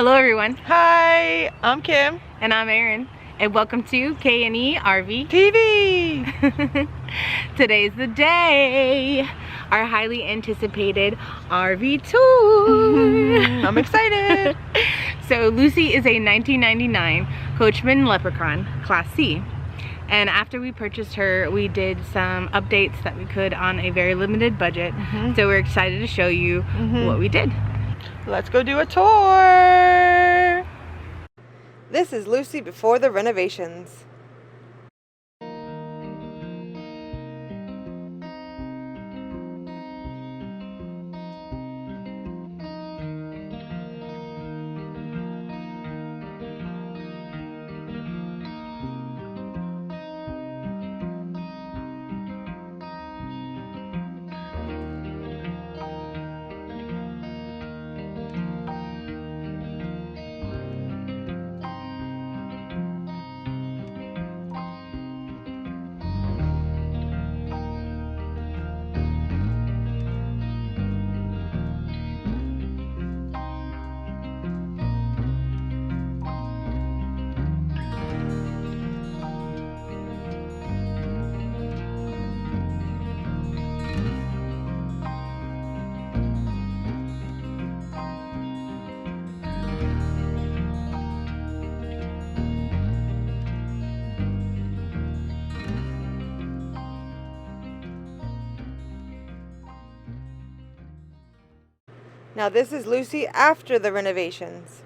Hello everyone. Hi, I'm Kim. And I'm Erin. And welcome to K&E RV TV. Today's the day. Our highly anticipated RV tour. I'm excited. So Lucy is a 1999 Coachman Leprechaun Class C. And after we purchased her, we did some updates that we could on a very limited budget. So we're excited to show you what we did. Let's go do a tour. This is Lucy before the renovations. Now this is Lucy after the renovations.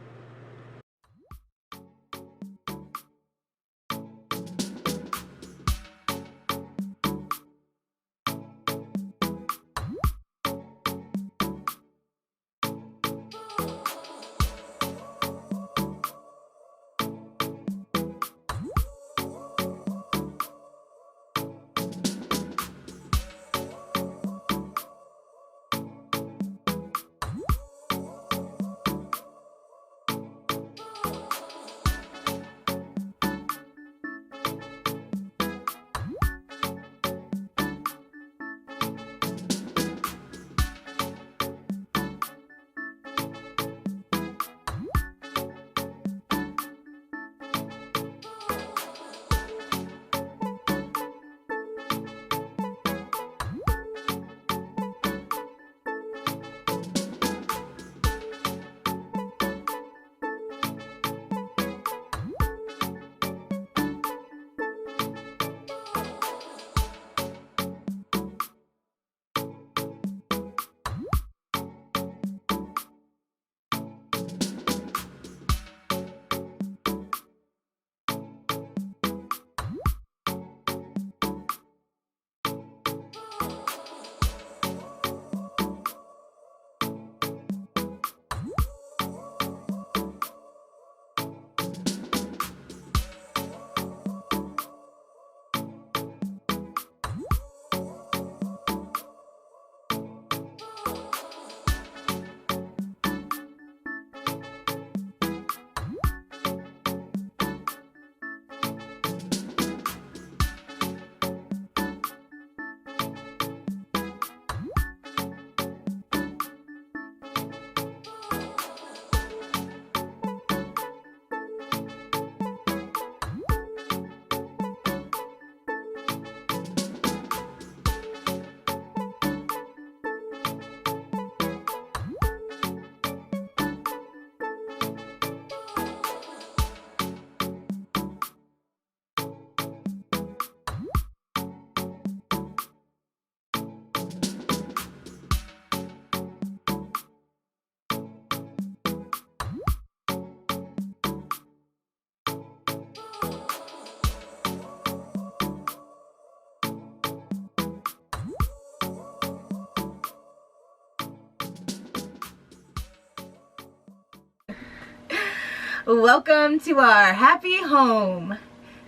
Welcome to our happy home.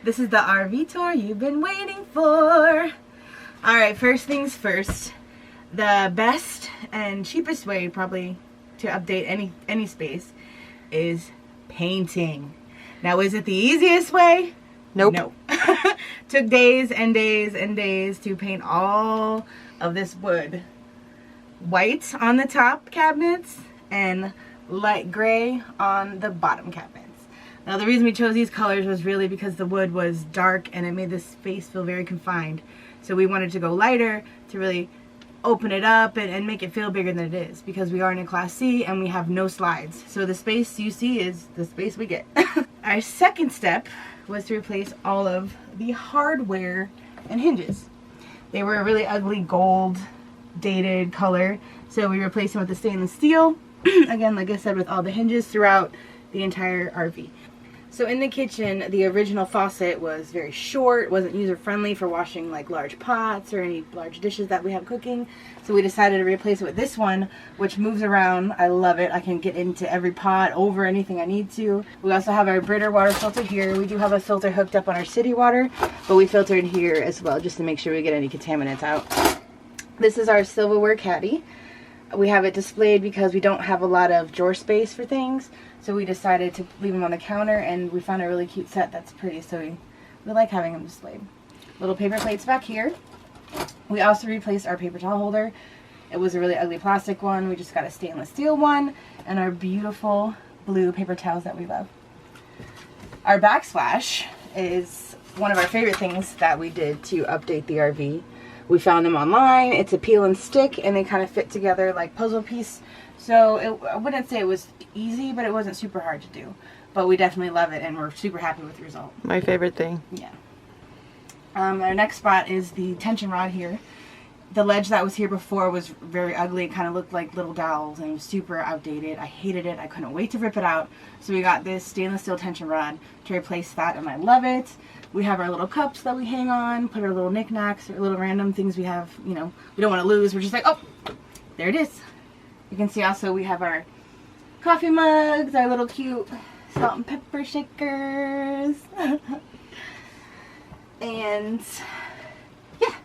This is the RV tour you've been waiting for. Alright, first things first. The best and cheapest way probably to update any space is painting. Now, is it the easiest way? Nope. No. Took days and days and days to paint all of this wood white on the top cabinets and light gray on the bottom cabinets. Now the reason we chose these colors was really because the wood was dark and it made this space feel very confined. So we wanted to go lighter to really open it up and make it feel bigger than it is, because we are in a Class C and we have no slides. So the space you see is the space we get. Our second step was to replace all of the hardware and hinges. They were a really ugly gold dated color, so we replaced them with the stainless steel. Again, like I said, with all the hinges throughout the entire RV. So in the kitchen, the original faucet was very short, wasn't user-friendly for washing like large pots or any large dishes that we have cooking. So we decided to replace it with this one, which moves around. I love it. I can get into every pot, over anything I need to. We also have our Brita water filter here. We do have a filter hooked up on our city water, but we filtered here as well just to make sure we get any contaminants out. This is our silverware caddy. We have it displayed because we don't have a lot of drawer space for things, so we decided to leave them on the counter, and we found a really cute set that's pretty, so we like having them displayed. Little paper plates back here. We also replaced our paper towel holder. It was a really ugly plastic one. We just got a stainless steel one, and our beautiful blue paper towels that we love. Our backsplash is one of our favorite things that we did to update the RV. We found them online. It's a peel and stick, and they kind of fit together like puzzle piece. So I wouldn't say it was easy, but it wasn't super hard to do. But we definitely love it, and we're super happy with the result. My favorite thing. Yeah. Our next spot is the tension rod here. The ledge that was here before was very ugly. It kind of looked like little dowels, and it was super outdated. I hated it. I couldn't wait to rip it out. So we got this stainless steel tension rod to replace that, and I love it. We have our little cups that we hang on, put our little knickknacks or little random things we have, you know, we don't want to lose. We're just like, oh, there it is. You can see also we have our coffee mugs, our little cute salt and pepper shakers. And yeah,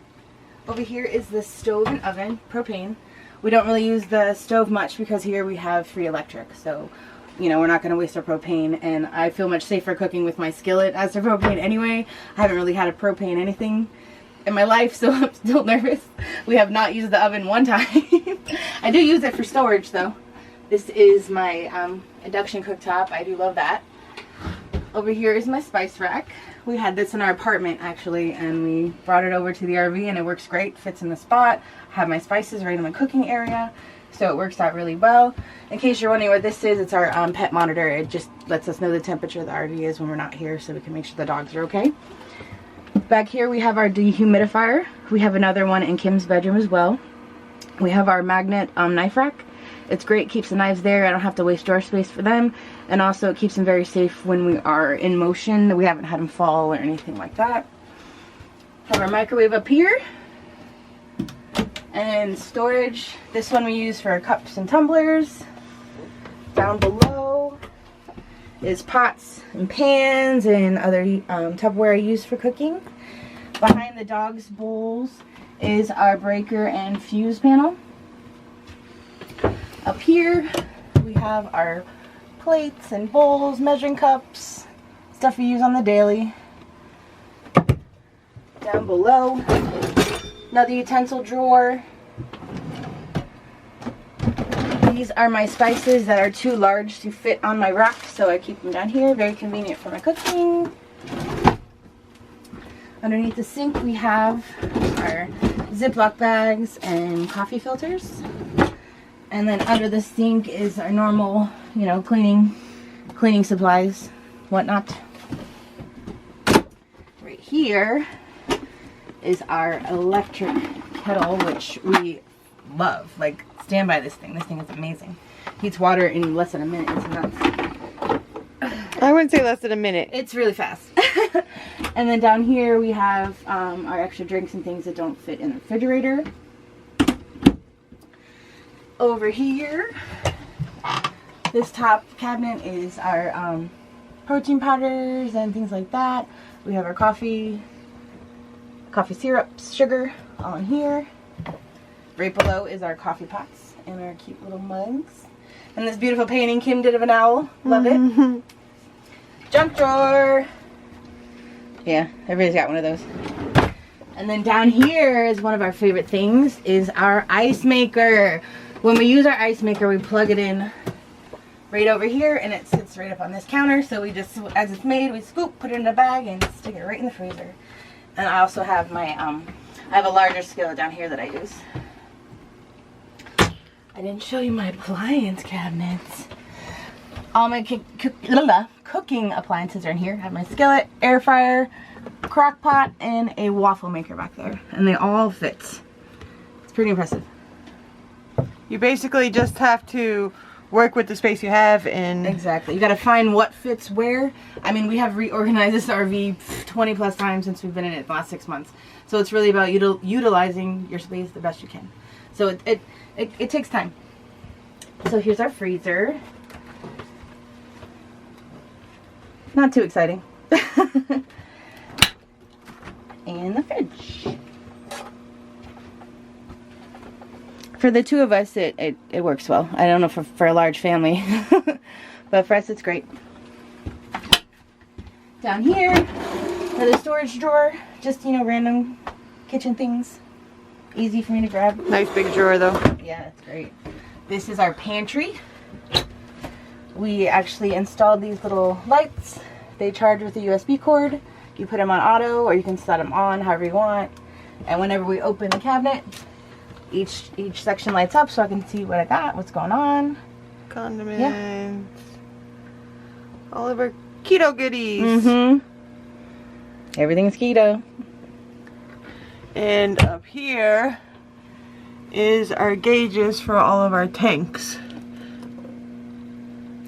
over here is the stove and oven, propane. We don't really use the stove much because here we have free electric, so you know, we're not going to waste our propane, and I feel much safer cooking with my skillet as the propane anyway. I haven't really had a propane anything in my life, so I'm still nervous. We have not used the oven one time. I do use it for storage though. This is my induction cooktop. I do love that. Over here is my spice rack. We had this in our apartment actually, and we brought it over to the RV, and it works great, fits in the spot. I have my spices right in my cooking area. So it works out really well. In case you're wondering what this is, it's our pet monitor. It just lets us know the temperature the RV is when we're not here, so we can make sure the dogs are okay. Back here we have our dehumidifier. We have another one in Kim's bedroom as well. We have our magnet knife rack. It's great, keeps the knives there. I don't have to waste drawer space for them. And also it keeps them very safe when we are in motion. We haven't had them fall or anything like that. Have our microwave up here. And storage, this one we use for our cups and tumblers. Down below is pots and pans and other Tupperware I use for cooking. Behind the dog's bowls is our breaker and fuse panel. Up here we have our plates and bowls, measuring cups, stuff we use on the daily. Down below, another utensil drawer. These are my spices that are too large to fit on my rack, so I keep them down here. Very convenient for my cooking. Underneath the sink we have our Ziploc bags and coffee filters. And then under the sink is our normal, you know, cleaning supplies, whatnot. Right here is our electric kettle, which we love. Like, stand by this thing. This thing is amazing. Heats water in less than a minute. It's nuts. I wouldn't say less than a minute. It's really fast. And then down here we have our extra drinks and things that don't fit in the refrigerator. Over here, this top cabinet is our protein powders and things like that. We have our coffee syrups, sugar, all in here. Right below is our coffee pots and our cute little mugs. And this beautiful painting Kim did of an owl. Love it. Junk drawer. Yeah, everybody's got one of those. And then down here is one of our favorite things, is our ice maker. When we use our ice maker, we plug it in right over here, and it sits right up on this counter. So we just, as it's made, we scoop, put it in a bag, and stick it right in the freezer. And I also have my, I have a larger skillet down here that I use. I didn't show you my appliance cabinets. All my cooking appliances are in here. I have my skillet, air fryer, crock pot, and a waffle maker back there. And they all fit. It's pretty impressive. You basically just have to work with the space you have and... Exactly. You gotta find what fits where. I mean, we have reorganized this RV 20 plus times since we've been in it the last 6 months. So it's really about utilizing your space the best you can. So it takes time. So here's our freezer. Not too exciting. And the fridge. For the two of us, it works well. I don't know for a large family, but for us, it's great. Down here, another storage drawer. Just, you know, random kitchen things. Easy for me to grab. Nice big drawer, though. Yeah, it's great. This is our pantry. We actually installed these little lights. They charge with a USB cord. You put them on auto, or you can set them on however you want. And whenever we open the cabinet, each section lights up so I can see what I got, what's going on. Condiments. Yeah. All of our keto goodies. Everything's keto. And up here is our gauges for all of our tanks.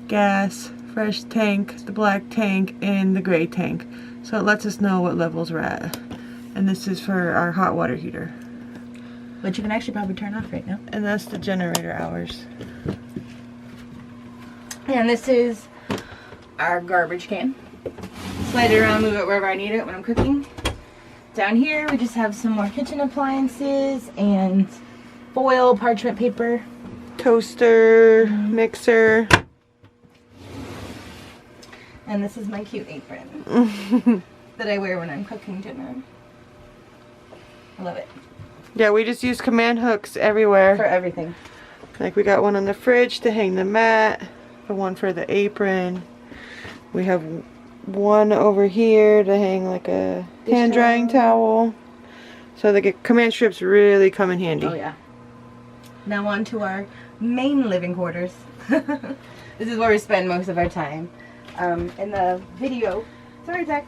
Gas, fresh tank, the black tank, and the gray tank. So it lets us know what levels we're at. And this is for our hot water heater. But you can actually probably turn off right now. And that's the generator hours. And this is our garbage can. Slide it around, move it wherever I need it when I'm cooking. Down here we just have some more kitchen appliances and foil, parchment paper. Toaster, mixer. And this is my cute apron that I wear when I'm cooking dinner. I love it. Yeah, we just use command hooks everywhere. For everything. Like we got one on the fridge to hang the mat, the one for the apron. We have one over here to hang like a hand drying towel. So the command strips really come in handy. Oh yeah. Now on to our main living quarters. This is where we spend most of our time. In the video, sorry Zach.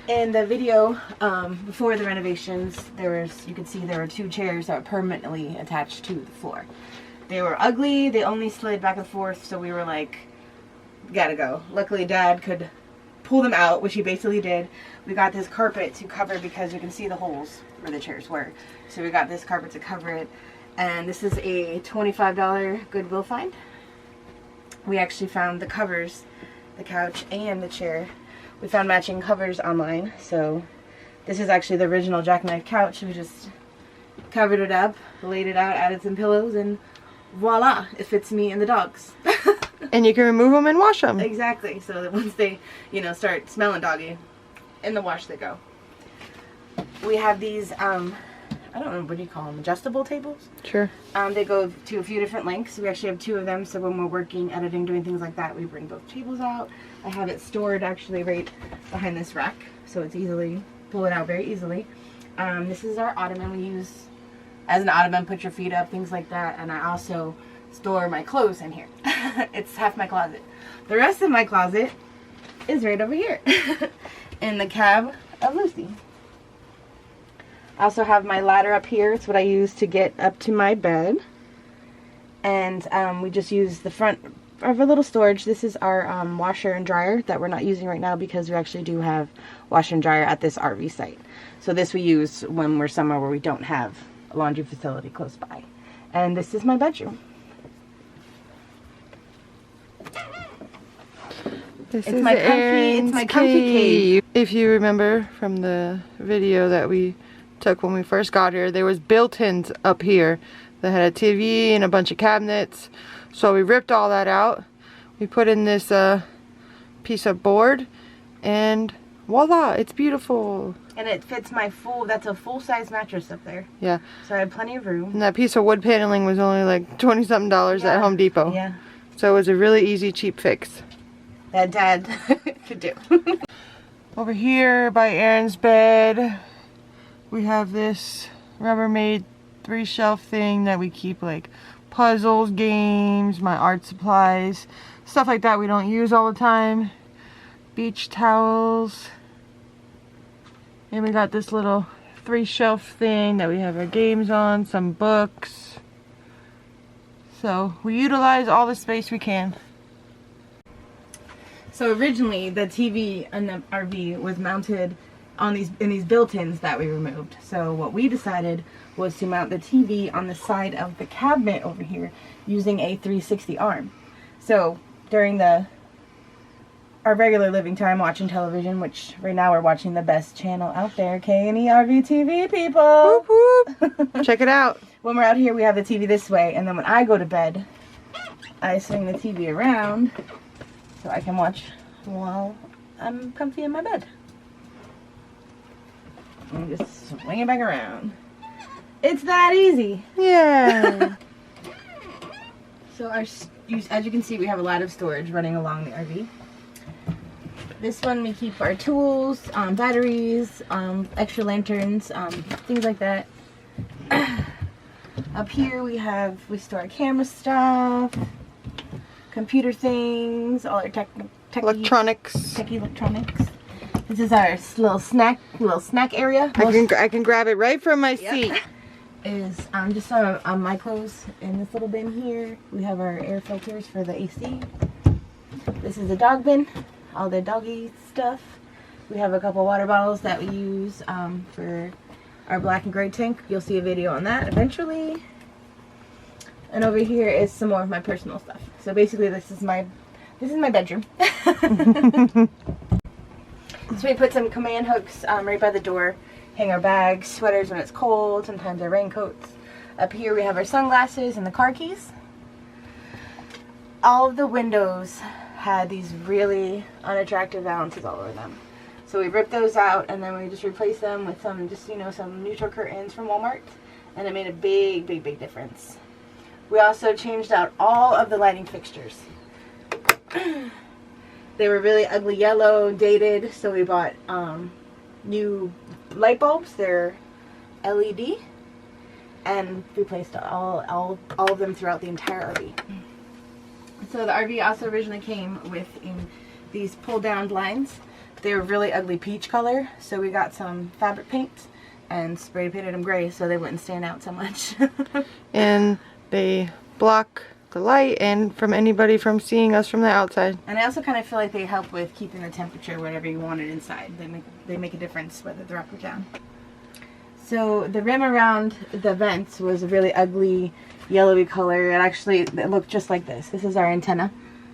In the video before the renovations, you could see there were 2 chairs that were permanently attached to the floor. They were ugly. They only slid back and forth, so we were like, gotta go. Luckily, Dad could pull them out, which he basically did. We got this carpet to cover because you can see the holes where the chairs were. So we got this carpet to cover it, and this is a $25 Goodwill find. We actually found the covers, the couch and the chair. We found matching covers online, so this is actually the original jackknife couch. We just covered it up, laid it out, added some pillows, and voila, it fits me and the dogs. And you can remove them and wash them. Exactly, so that once they, you know, start smelling doggy, in the wash they go. We have these, I don't know, what do you call them, adjustable tables? Sure. They go to a few different lengths. We actually have 2 of them, so when we're working, editing, doing things like that, we bring both tables out. I have it stored actually right behind this rack, so it's easily, pull it out very easily. This is our ottoman we use as an ottoman, put your feet up, things like that, and I also store my clothes in here. It's half my closet. The rest of my closet is right over here in the cab of Lucy. I also have my ladder up here. It's what I use to get up to my bed. And we just use the front of a little storage. This is our washer and dryer that we're not using right now because we actually do have washer and dryer at this RV site. So this we use when we're somewhere where we don't have a laundry facility close by. And this is my bedroom. It's my comfy cave. If you remember from the video that we took when we first got here, there was built-ins up here that had a TV and a bunch of cabinets. So we ripped all that out. We put in this piece of board, and voila, it's beautiful. And it fits my that's a full-size mattress up there. Yeah. So I have plenty of room. And that piece of wood paneling was only like $20-something at Home Depot. Yeah. So it was a really easy, cheap fix. That Dad could do. Over here by Aaron's bed, we have this Rubbermaid 3-shelf thing that we keep like puzzles, games, my art supplies, stuff like that we don't use all the time. Beach towels. And we got this little 3-shelf thing that we have our games on, some books. So we utilize all the space we can. So originally the TV in the RV was mounted on these built-ins that we removed. So what we decided was to mount the TV on the side of the cabinet over here using a 360 arm. So during our regular living time watching television, which right now we're watching the best channel out there, K&E RV TV, people. Whoop, whoop. Check it out. When we're out here, we have the TV this way, and then when I go to bed, I swing the TV around so I can watch while I'm comfy in my bed. And just swing it back around. It's that easy. Yeah. So as you can see, we have a lot of storage running along the RV. This one we keep our tools, batteries, extra lanterns, things like that. Up here we store our camera stuff, computer things, all our electronics. Techie electronics. This is our little snack area. I can grab it right from my seat. Is just on my clothes in this little bin here. We have our air filters for the AC. This is a dog bin, all the doggy stuff. We have a couple water bottles that we use for our black and gray tank. You'll see a video on that eventually. And over here is some more of my personal stuff. So basically this is my bedroom. So we put some command hooks right by the door. Hang our bags, sweaters when it's cold, sometimes our raincoats. Up here we have our sunglasses and the car keys. All of the windows had these really unattractive valances all over them. So we ripped those out and then we just replaced them with some neutral curtains from Walmart, and it made a big difference. We also changed out all of the lighting fixtures. They were really ugly yellow, dated, so we bought new light bulbs. They're LED, and replaced all of them throughout the entire RV. So the RV also originally came with these pull-down blinds. They were really ugly peach color, so we got some fabric paint and spray painted them gray so they wouldn't stand out so much. And they block the light and from anybody from seeing us from the outside. And I also kind of feel like they help with keeping the temperature whatever you want it inside. They make a difference whether they're up or down. So the rim around the vents was a really ugly yellowy color. It looked just like this. This is our antenna.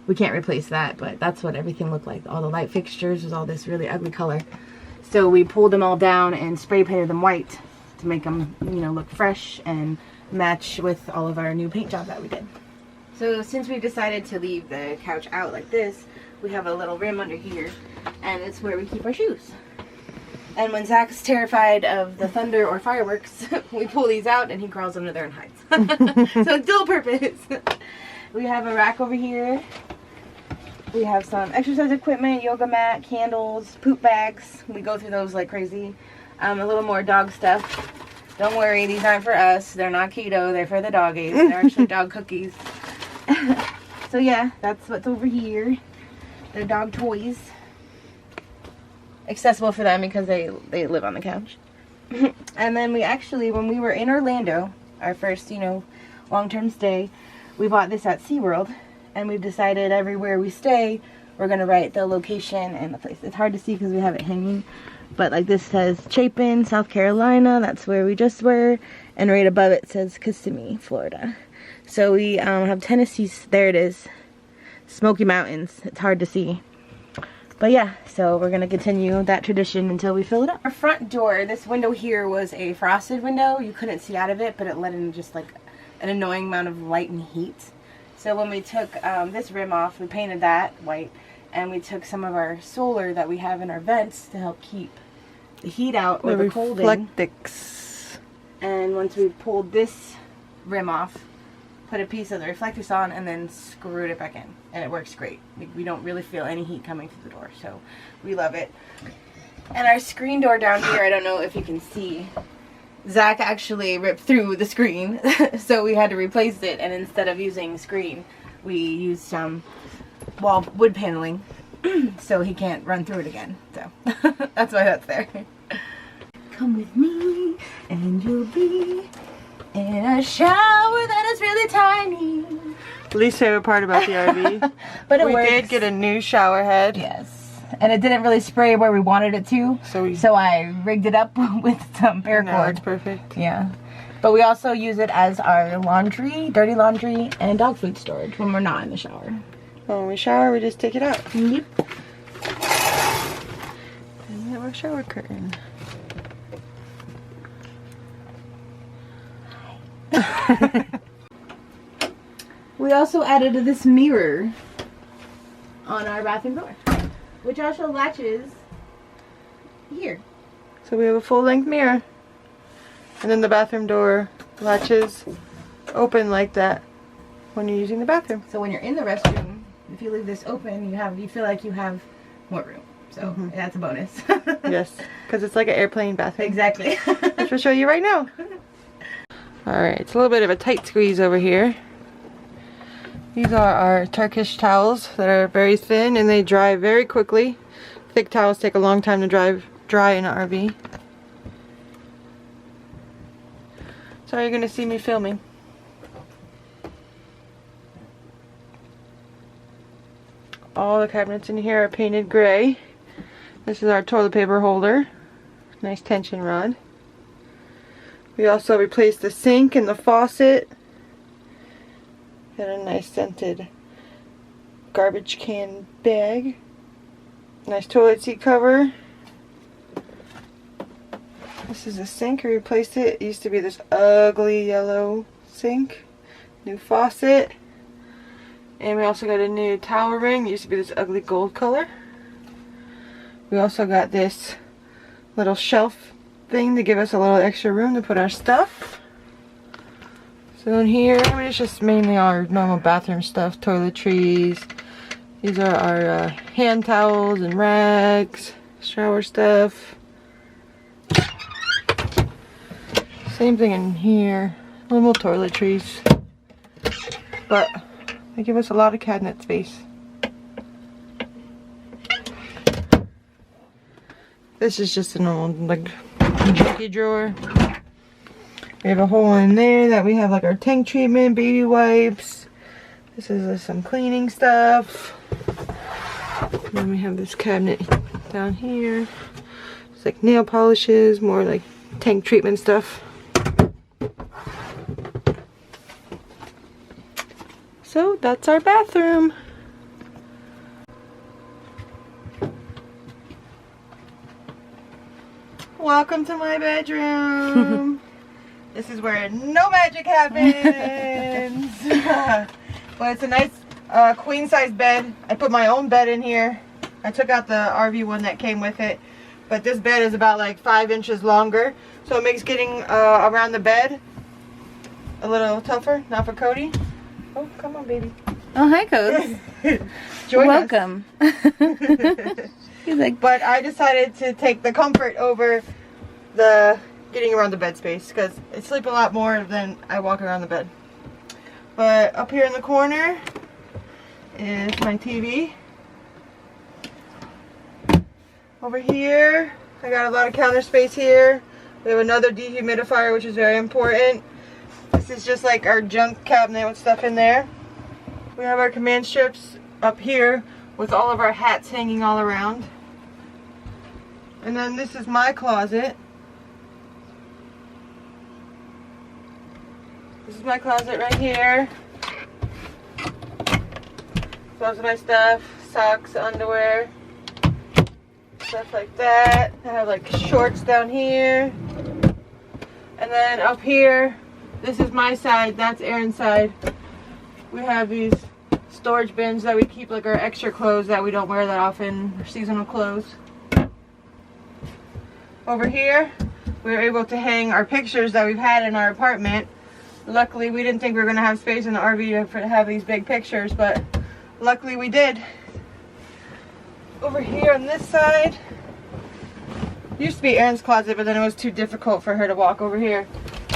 We can't replace that, but that's what everything looked like. All the light fixtures was all this really ugly color. So we pulled them all down and spray painted them white to make them, look fresh and match with all of our new paint job that we did. So since we decided to leave the couch out like this, we have a little rim under here, and it's where we keep our shoes. And when Zach's terrified of the thunder or fireworks, we pull these out and he crawls under there and hides. So dual purpose. We have a rack over here. We have some exercise equipment, yoga mat, candles, poop bags. We go through those like crazy. A little more dog stuff. Don't worry, these aren't for us. They're not keto. They're for the doggies. They're actually dog cookies. So yeah, that's what's over here. They're dog toys. Accessible for them because they live on the couch. And then we actually, when we were in Orlando, our first, long-term stay, we bought this at SeaWorld, and we've decided everywhere we stay, we're going to write the location and the place. It's hard to see because we have it hanging, but like this says Chapin, South Carolina, that's where we just were, and right above it says Kissimmee, Florida. So we have Tennessee, there it is, Smoky Mountains. It's hard to see. But yeah, so we're going to continue that tradition until we fill it up. Our front door, this window here was a frosted window. You couldn't see out of it, but it let in just like an annoying amount of light and heat. So when we took this rim off, we painted that white, and we took some of our solar that we have in our vents to help keep the heat out or the cold in. Reflectix. And once we pulled this rim off, put a piece of the reflectors on, and then screwed it back in, and it works great. We don't really feel any heat coming through the door, so we love it. And our screen door down here, I don't know if you can see, Zach actually ripped through the screen, so we had to replace it, and instead of using screen, we used some wood paneling, so he can't run through it again. So that's why that's there. Come with me, and you'll be in a shower that is really tiny. Least favorite part about the RV. But it we works. did get a new shower head. Yes. And it didn't really spray where we wanted it to. So I rigged it up with some paracord. No, it's perfect. Yeah. But we also use it as our laundry, dirty laundry, and dog food storage when we're not in the shower. When we shower, we just take it out. Yep. And we have our shower curtain. We also added this mirror on our bathroom door, which also latches here. So we have a full-length mirror. And then the bathroom door latches open like that when you're using the bathroom. So when you're in the restroom, if you leave this open, you feel like you have more room. So that's a bonus. Yes, because it's like an airplane bathroom. Exactly. Which we'll show you right now. Alright, it's a little bit of a tight squeeze over here. These are our Turkish towels that are very thin and they dry very quickly. Thick towels take a long time to dry in an RV. So you're going to see me filming. All the cabinets in here are painted gray. This is our toilet paper holder. Nice tension rod. We also replaced the sink and the faucet. Got a nice scented garbage can bag. Nice toilet seat cover. This is a sink. We replaced it. It used to be this ugly yellow sink. New faucet. And we also got a new towel ring. It used to be this ugly gold color. We also got this little shelf thing to give us a little extra room to put our stuff. So in here, it's just mainly our normal bathroom stuff, toiletries. These are our hand towels and rags, shower stuff. Same thing in here, normal toiletries. But they give us a lot of cabinet space. This is just a normal, like, junkie drawer. We have a hole in there that we have like our tank treatment, baby wipes. This is some cleaning stuff. And then we have this cabinet down here. It's like nail polishes, more like tank treatment stuff. So that's our bathroom. Welcome to my bedroom. This is where no magic happens. But it's a nice queen size bed. I put my own bed in here. I took out the RV one that came with it. But this bed is about like 5 inches longer. So it makes getting around the bed a little tougher. Not for Cody. Oh, come on, baby. Oh, hi, Codes. Welcome. He's like, but I decided to take the comfort over the getting around the bed space because I sleep a lot more than I walk around the bed. But up here in the corner is my TV. Over here, I got a lot of counter space here. We have another dehumidifier, which is very important. This is just like our junk cabinet with stuff in there. We have our command strips up here with all of our hats hanging all around. And then this is my closet. This is my closet right here. Most of my stuff, socks, underwear, stuff like that. I have like shorts down here. And then up here, this is my side, that's Aaron's side. We have these storage bins that we keep like our extra clothes that we don't wear that often, or seasonal clothes. Over here, we were able to hang our pictures that we've had in our apartment Luckily, we didn't think we were going to have space in the RV to have these big pictures, but luckily we did. Over here on this side, used to be Erin's closet, but then it was too difficult for her to walk over here.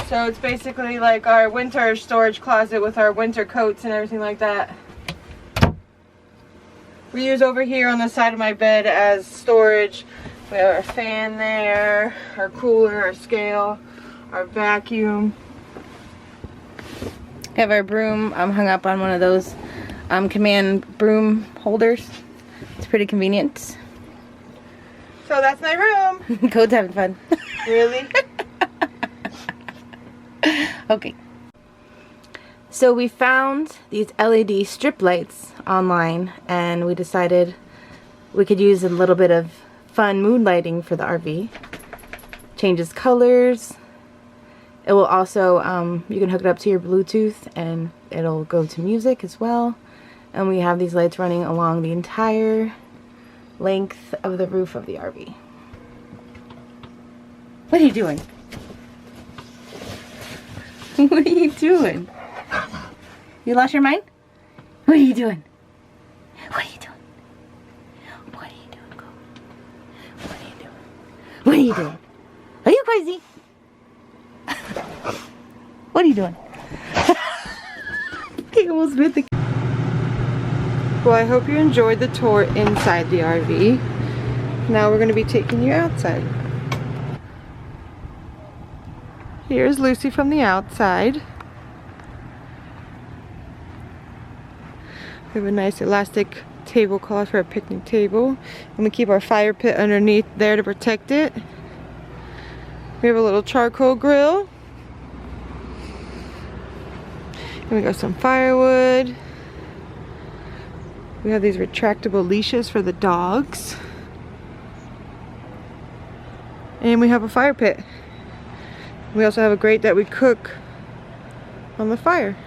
So it's basically like our winter storage closet with our winter coats and everything like that. We use over here on the side of my bed as storage. We have our fan there, our cooler, our scale, our vacuum. We have our broom hung up on one of those command broom holders. It's pretty convenient. So that's my room. Code's having fun. Really? Okay. So we found these LED strip lights online, and we decided we could use a little bit of fun mood lighting for the RV. Changes colors. It will also, you can hook it up to your Bluetooth and it'll go to music as well. And we have these lights running along the entire length of the roof of the RV. What are you doing? What are you doing? You lost your mind? What are you doing? What are you doing? What are you doing, Cole? What are you doing? What are you doing? Are you crazy? What are you doing? He almost bit the... Well, I hope you enjoyed the tour inside the RV. Now we're going to be taking you outside. Here's Lucy from the outside. We have a nice elastic tablecloth for a picnic table. And we keep our fire pit underneath there to protect it. We have a little charcoal grill. And we got some firewood. We have these retractable leashes for the dogs. And we have a fire pit. We also have a grate that we cook on the fire.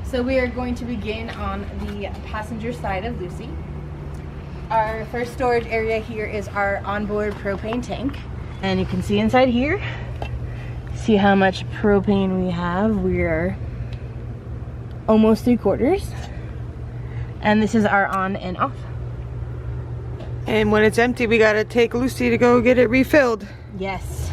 So we are going to begin on the passenger side of Lucy. Our first storage area here is our onboard propane tank. And you can see inside here, see how much propane we have. We're almost 3/4. And this is our on and off. And when it's empty, we gotta take Lucy to go get it refilled. Yes.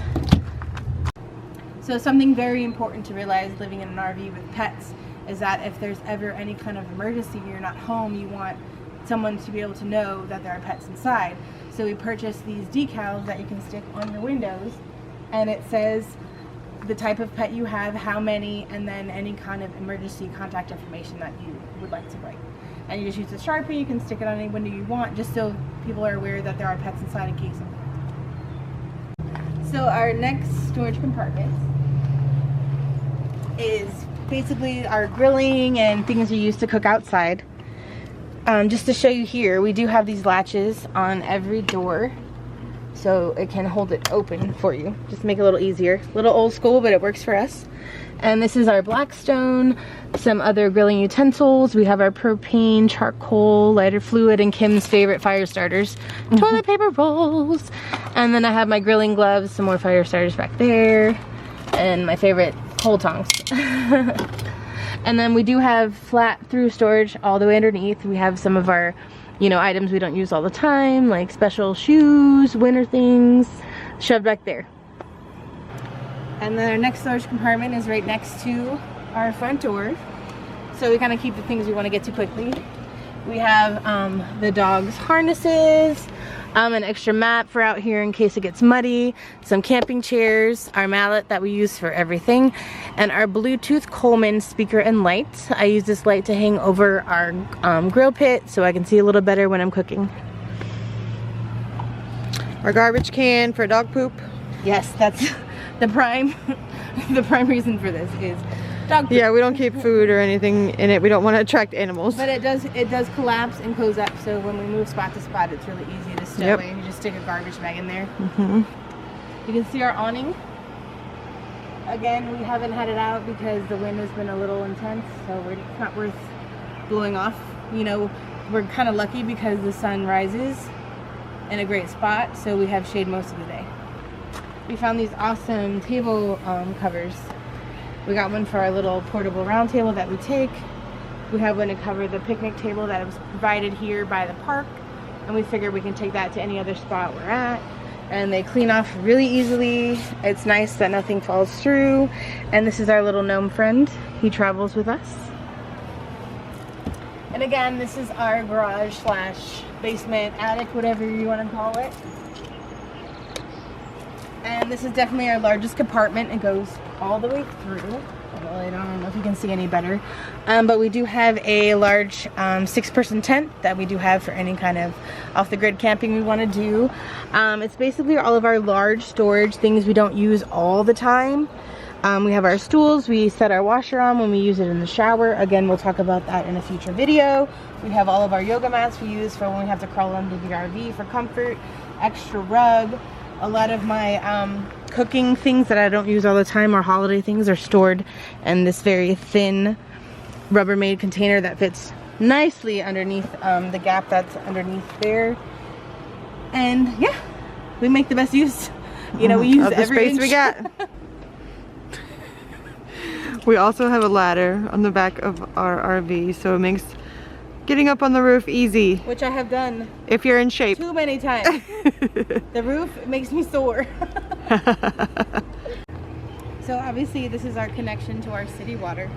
So something very important to realize living in an RV with pets is that if there's ever any kind of emergency, you're not home, you want someone to be able to know that there are pets inside. So we purchased these decals that you can stick on your windows, and it says the type of pet you have, how many, and then any kind of emergency contact information that you would like to write. And you just use a Sharpie, you can stick it on any window you want, just so people are aware that there are pets inside in case of. So our next storage compartment is basically our grilling and things we use to cook outside. Just to show you here, we do have these latches on every door so it can hold it open for you. Just make it a little easier. A little old school, but it works for us. And this is our Blackstone, some other grilling utensils. We have our propane, charcoal, lighter fluid, and Kim's favorite fire starters, toilet paper rolls. And then I have my grilling gloves, some more fire starters back there, and my favorite coal tongs. And then we do have flat through storage all the way underneath. We have some of our, items we don't use all the time, like special shoes, winter things, shoved back there. And then our next storage compartment is right next to our front door. So we kind of keep the things we want to get to quickly. We have the dog's harnesses, an extra mat for out here in case it gets muddy, some camping chairs, our mallet that we use for everything, and our Bluetooth Coleman speaker and light. I use this light to hang over our grill pit so I can see a little better when I'm cooking. Our garbage can for dog poop. Yes, that's the prime reason for this is dog poop. Yeah, we don't keep food or anything in it. We don't want to attract animals. But it does collapse and close up, so when we move spot to spot, it's really easy to stow away. You just stick a garbage bag in there. You can see our awning. Again, we haven't had it out because the wind has been a little intense, so it's not worth blowing off. we're kind of lucky because the sun rises in a great spot, so we have shade most of the day. We found these awesome table covers. We got one for our little portable round table that we take. We have one to cover the picnic table that was provided here by the park, and we figured we can take that to any other spot we're at. And they clean off really easily. It's nice that nothing falls through. And this is our little gnome friend. He travels with us. And again, this is our garage slash basement, attic, whatever you want to call it. And this is definitely our largest compartment. It goes all the way through. Well, I don't know if you can see any better. But we do have a large 6-person tent that we do have for any kind of off-the-grid camping we want to do. It's basically all of our large storage things we don't use all the time. We have our stools. We set our washer on when we use it in the shower. Again, we'll talk about that in a future video. We have all of our yoga mats we use for when we have to crawl under the RV for comfort. Extra rug. A lot of my cooking things that I don't use all the time or holiday things are stored in this very thin Rubbermaid container that fits nicely underneath the gap that's underneath there. And yeah, we make the best use. You know, we use of the every space inch we got. We also have a ladder on the back of our RV, so it makes getting up on the roof easy. Which I have done if you're in shape. too many times. The roof makes me sore. So obviously this is our connection to our city water.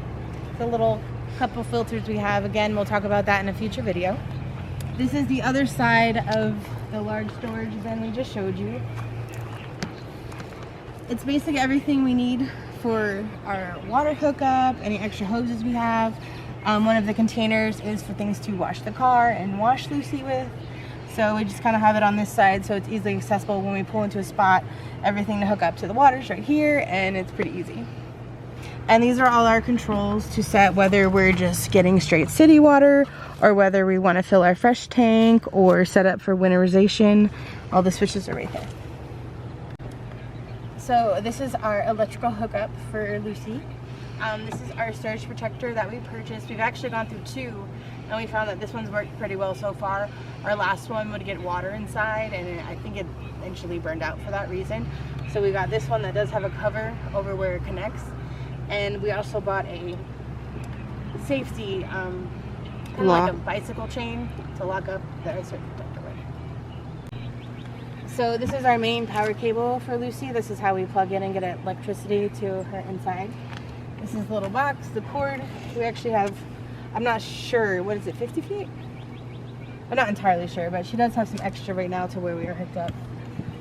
The little couple filters we have. Again, we'll talk about that in a future video. This is the other side of the large storage bin we just showed you. It's basically everything we need for our water hookup, any extra hoses we have. One of the containers is for things to wash the car and wash Lucy with. So we just kind of have it on this side so it's easily accessible when we pull into a spot. Everything to hook up to the water's right here, and it's pretty easy. And these are all our controls to set whether we're just getting straight city water or whether we want to fill our fresh tank or set up for winterization. All the switches are right there. So this is our electrical hookup for Lucy. This is our surge protector that we purchased. We've actually gone through 2, and we found that this one's worked pretty well so far. Our last one would get water inside, and I think it eventually burned out for that reason. So we got this one that does have a cover over where it connects. And we also bought a safety, kind of like a bicycle chain to lock up the surge protector with. So this is our main power cable for Lucy. This is how we plug in and get electricity to her inside. This is the little box, the cord. We actually have, I'm not sure, what is it, 50 feet? I'm not entirely sure, but she does have some extra right now to where we are hooked up.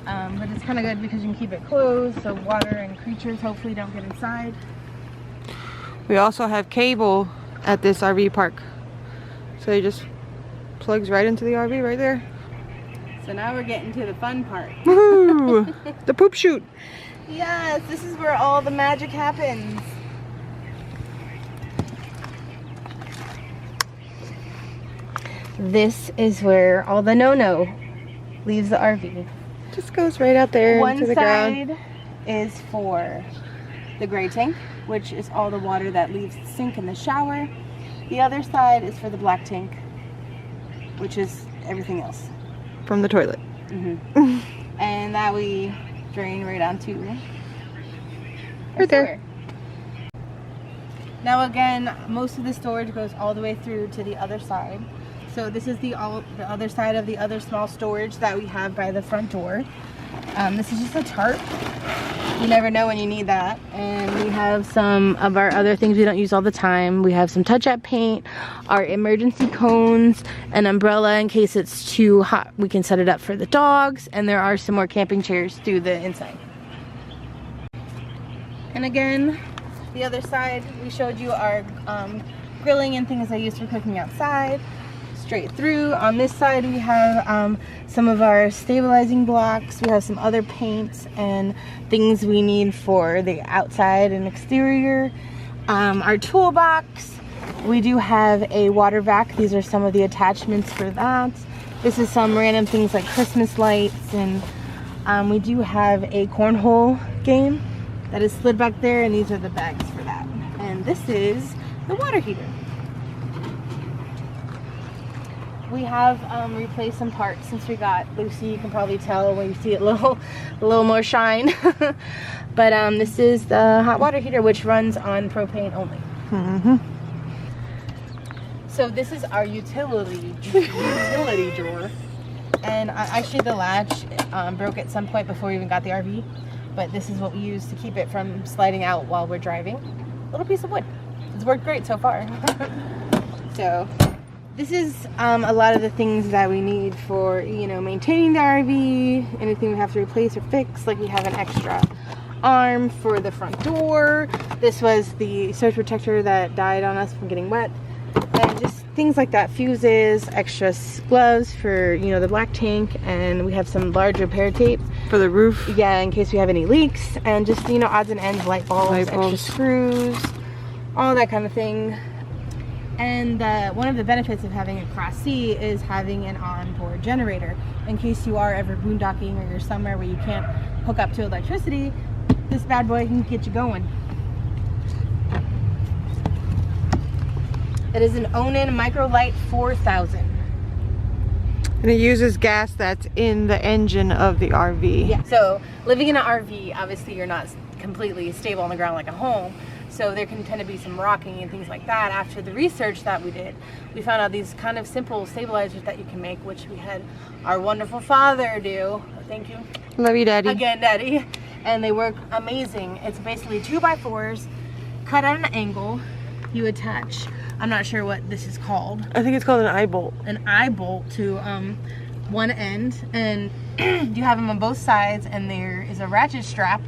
But it's kind of good because you can keep it closed so water and creatures hopefully don't get inside. We also have cable at this RV park. So it just plugs right into the RV right there. So now we're getting to the fun part. Woohoo! The poop chute. Yes, this is where all the magic happens. This is where all the no-no leaves the RV. Just goes right out there into the ground. One side is for the gray tank, which is all the water that leaves the sink and the shower. The other side is for the black tank, which is everything else. From the toilet. Mm-hmm. And that we drain right onto right there. Now again, most of the storage goes all the way through to the other side. So this is the other side of the other small storage that we have by the front door. This is just a tarp. You never know when you need that. And we have some of our other things we don't use all the time. We have some touch-up paint, our emergency cones, an umbrella in case it's too hot. We can set it up for the dogs, and there are some more camping chairs through the inside. And again, the other side, we showed you our grilling and things I use for cooking outside. Straight through. On this side we have some of our stabilizing blocks. We have some other paints and things we need for the outside and exterior. Our toolbox. We do have a water vac. These are some of the attachments for that. This is some random things like Christmas lights, and we do have a cornhole game that is slid back there, and these are the bags for that. And this is the water heater. we have replaced some parts since we got Lucy. You can probably tell when you see it a little more shine. But this is the hot water heater, which runs on propane only. So this is our utility drawer. And actually the latch broke at some point before we even got the RV. But this is what we use to keep it from sliding out while we're driving. Little piece of wood. It's worked great so far. So this is a lot of the things that we need for, you know, maintaining the RV. Anything we have to replace or fix. Like we have an extra arm for the front door. This was the surge protector that died on us from getting wet. And just things like that. Fuses, extra gloves for, you know, the black tank. And we have some large repair tape. For the roof? Yeah, in case we have any leaks. And just, you know, odds and ends, light bulbs, extra screws, all that kind of thing. And one of the benefits of having a Class C is having an onboard generator. In case you are ever boondocking or you're somewhere where you can't hook up to electricity, this bad boy can get you going. It is an Onan Microlight 4000. And it uses gas that's in the engine of the RV. Yeah, so living in an RV, obviously you're not completely stable on the ground like a home. So there can tend to be some rocking and things like that. After the research that we did, we found out these kind of simple stabilizers that you can make, which we had our wonderful father do. Thank you. Love you, Daddy. Again, Daddy. And they work amazing. It's basically 2x4s cut at an angle. You attach, I'm not sure what this is called. I think it's called an eye bolt. An eye bolt to one end, and you have them on both sides, and there is a ratchet strap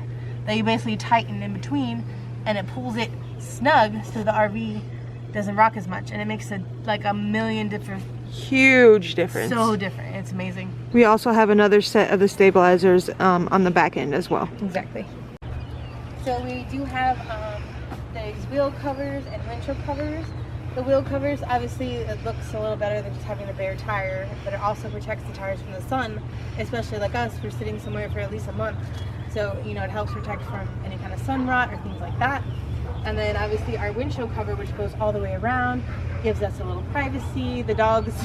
that you basically tighten in between, and it pulls it snug so the RV doesn't rock as much, and it makes like a million different, huge difference. So different. It's amazing. We also have another set of the stabilizers on the back end as well. Exactly. So we do have these wheel covers and windshield covers. The wheel covers, obviously it looks a little better than just having a bare tire, but it also protects the tires from the sun, especially like us, we're sitting somewhere for at least a month. So, you know, it helps protect from any kind of sun rot or things like that. And then obviously our windshield cover, which goes all the way around, gives us a little privacy. The dogs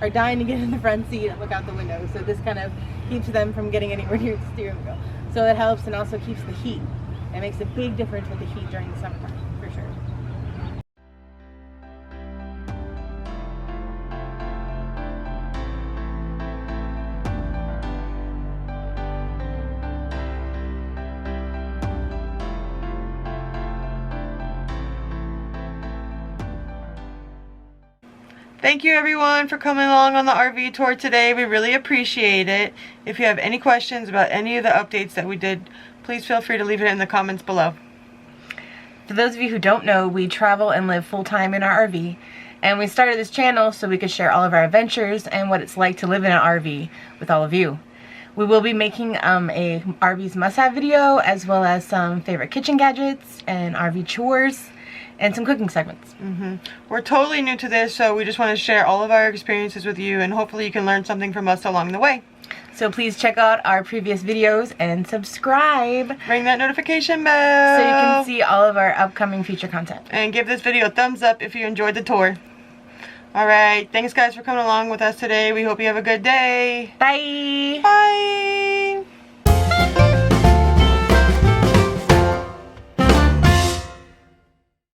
are dying to get in the front seat and look out the window. So this kind of keeps them from getting anywhere near the steering wheel. So it helps and also keeps the heat. It makes a big difference with the heat during the summertime, for sure. Thank you everyone for coming along on the RV tour today. We really appreciate it. If you have any questions about any of the updates that we did, please feel free to leave it in the comments below. For those of you who don't know, we travel and live full-time in our RV, and we started this channel so we could share all of our adventures and what it's like to live in an RV with all of you. We will be making a RV's must-have video, as well as some favorite kitchen gadgets and RV chores and some cooking segments. We're totally new to this, so we just want to share all of our experiences with you, and hopefully you can learn something from us along the way. So please check out our previous videos and subscribe. Ring that notification bell so you can see all of our upcoming future content. And give this video a thumbs up if you enjoyed the tour. Alright, thanks guys for coming along with us today. We hope you have a good day. Bye! Bye!